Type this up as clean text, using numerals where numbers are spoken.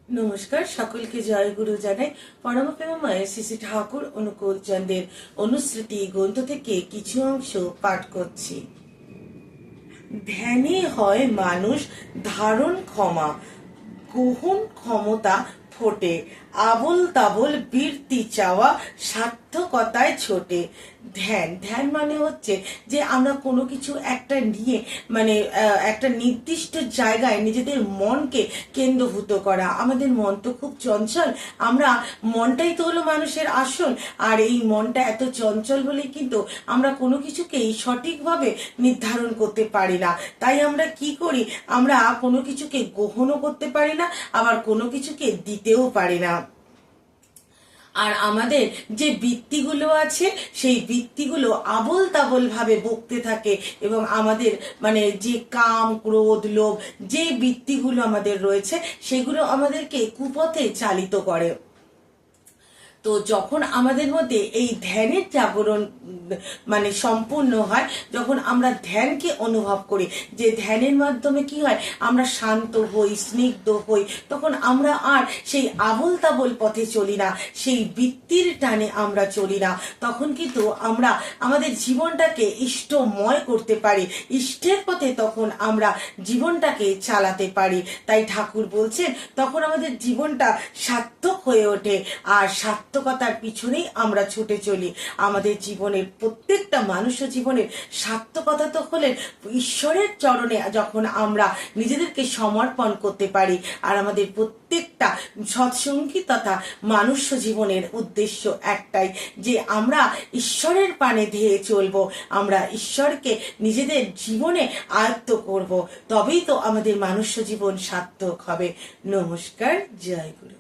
নমস্কার, সকলকে জয় গুরু জানাই। পরম প্রেমময় শ্রী শ্রী ঠাকুর অনুকূল চন্দ্রের অনুস্মৃতি গ্রন্থ থেকে কিছু অংশ পাঠ করছি। ধ্যানে হয় মানুষ ধারণ ক্ষমা, গ্রহণ ক্ষমতা ফোটে, আবল তাবল বীরতি চাওয়া সার্থকতায় ছোটে। ধ্যান ধ্যান মানে হচ্ছে যে আমরা কোনো কিছু একটা নিয়ে একটা নির্দিষ্ট জায়গায় নিজেদের মনকে কেন্দ্রভূত করা। আমাদের মন তো খুব চঞ্চল, আমরা মনটাই তো হলো মানুষের আসল। আর এই মনটা এত চঞ্চল বলে কিন্তু আমরা কোনো কিছুকেই সঠিকভাবে নির্ধারণ করতে পারি না। তাই আমরা কি করি, আমরা কোনো কিছুকে গ্রহণও করতে পারি না, আবার কোনো কিছুকে দিতেও পারি না। আর আমাদের যে বৃত্তিগুলো আছে সেই বৃত্তিগুলো আবোল তাবোল ভাবে বকতে থাকে এবং আমাদের যে কাম ক্রোধ লোভ যে বৃত্তিগুলো আমাদের রয়েছে সেগুলো আমাদেরকে কুপথে চালিত করে। তো যখন আমাদের মধ্যে এই ধ্যানের জাগরণ সম্পূর্ণ হয়, যখন আমরা ধ্যানকে অনুভব করি, যে ধ্যানের মাধ্যমে কি হয়, আমরা শান্ত হই, স্নিগ্ধ হই, তখন আমরা আর সেই আবোল তাবোল পথে চলি না, সেই বৃত্তির টানে আমরা চলি না। তখন কিন্তু আমরা আমাদের জীবনটাকে ইষ্টময় করতে পারি, ইষ্টের পথে তখন আমরা জীবনটাকে চালাতে পারি। তাই ঠাকুর বলছেন তখন আমাদের জীবনটা সার্থক হয়ে ওঠে, আর সার্থকতার পিছনেই আমরা ছুটে চলি। আমাদের জীবনের প্রত্যেকটা মানুষের জীবনের সার্থকতা তো হলেন ঈশ্বরের চরণে যখন আমরা নিজেদেরকে সমর্পণ করতে পারি। আর আমাদের প্রত্যেকটা সৎসঙ্গী তথা মানুষ জীবনের উদ্দেশ্য একটাই, যে আমরা ঈশ্বরের পানে ধেয়ে চলবো, আমরা ঈশ্বরকে নিজেদের জীবনে আয়ত্ত করব, তবেই তো আমাদের মানুষ জীবন সার্থক হবে। নমস্কার, জয় গুরু।